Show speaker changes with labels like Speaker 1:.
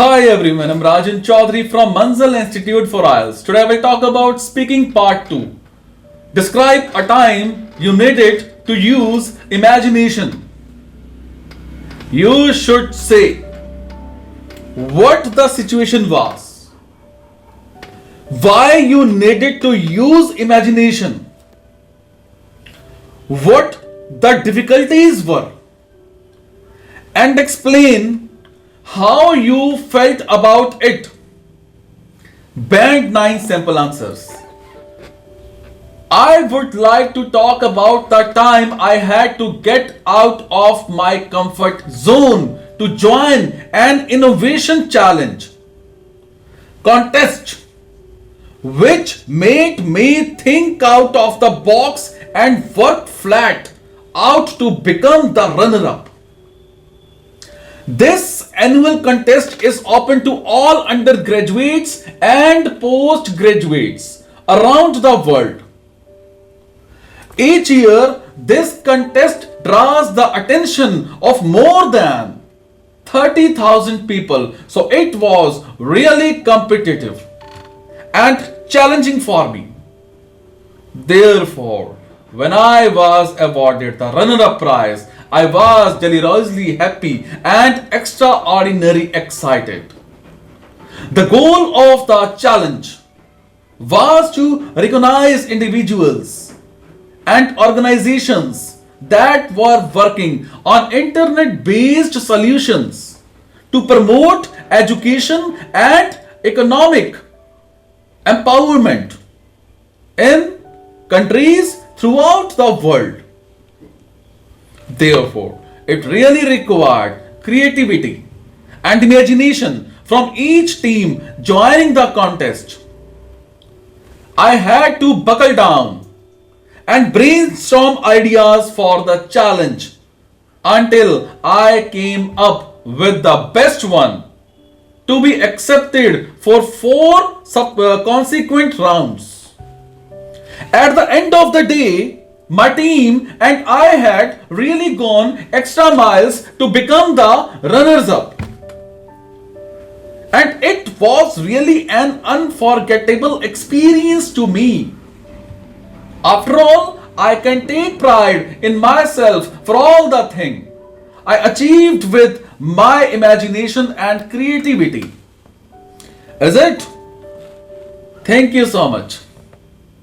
Speaker 1: Hi everyone, I'm Rajan Chaudhary from Manzil Institute for IELTS. Today I will talk about speaking part 2. Describe a time you needed to use imagination. You should say what the situation was, why you needed to use imagination, what the difficulties were, and explain how you felt about it. Band 9 sample answers. I would like to talk about the time I had to get out of my comfort zone to join an innovation challenge contest which made me think out of the box and work flat out to become the runner-up. This annual contest is open to all undergraduates and postgraduates around the world. Each year, this contest draws the attention of more than 30,000 people. So it was really competitive and challenging for me. Therefore, when I was awarded the runner-up prize, I was deliriously happy and extraordinarily excited. The goal of the challenge was to recognize individuals and organizations that were working on internet-based solutions to promote education and economic empowerment in countries throughout the world. Therefore, it really required creativity and imagination from each team joining the contest. I had to buckle down and brainstorm ideas for the challenge until I came up with the best one to be accepted for 4 consequent rounds. At the end of the day, my team and I had really gone extra miles to become the runners-up. And it was really an unforgettable experience to me. After all, I can take pride in myself for all the things I achieved with my imagination and creativity. Is it? Thank you so much.